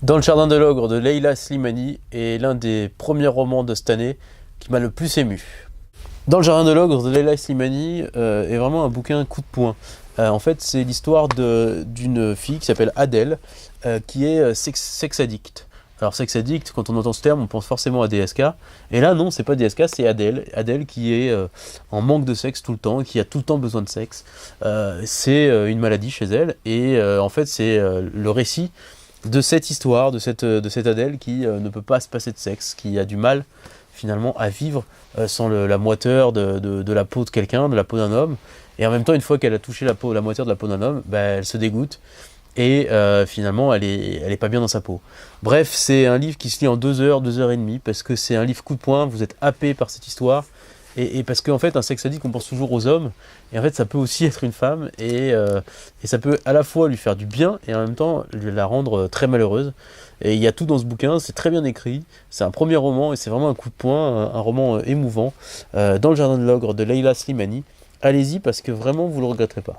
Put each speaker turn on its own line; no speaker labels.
Dans le jardin de l'ogre de Leila Slimani est l'un des premiers romans de cette année qui m'a le plus ému. Dans le jardin de l'ogre de Leila Slimani est vraiment un bouquin coup de poing. En fait, c'est l'histoire d'une fille qui s'appelle Adèle, qui est sex addict. Alors sex addict, quand on entend ce terme, on pense forcément à DSK. Et là, non, c'est pas DSK, c'est Adèle. Adèle qui est en manque de sexe tout le temps, qui a tout le temps besoin de sexe. C'est une maladie chez elle. Et en fait, c'est le récit de cette histoire, de cette Adèle qui ne peut pas se passer de sexe, qui a du mal finalement à vivre sans la moiteur de la peau de quelqu'un, de la peau d'un homme. Et en même temps, une fois qu'elle a touché la moiteur de la peau d'un homme, elle se dégoûte. Et finalement, elle est pas bien dans sa peau. Bref, c'est un livre qui se lit en 2 heures, 2 heures et demie, parce que c'est un livre coup de poing, vous êtes happé par cette histoire, et parce qu'en fait, un sex addict, on pense toujours aux hommes, et en fait, ça peut aussi être une femme, et ça peut à la fois lui faire du bien, et en même temps, la rendre très malheureuse. Et il y a tout dans ce bouquin, c'est très bien écrit, c'est un premier roman, et c'est vraiment un coup de poing, un roman émouvant, dans le jardin de l'ogre de Leila Slimani. Allez-y, parce que vraiment, vous ne le regretterez pas.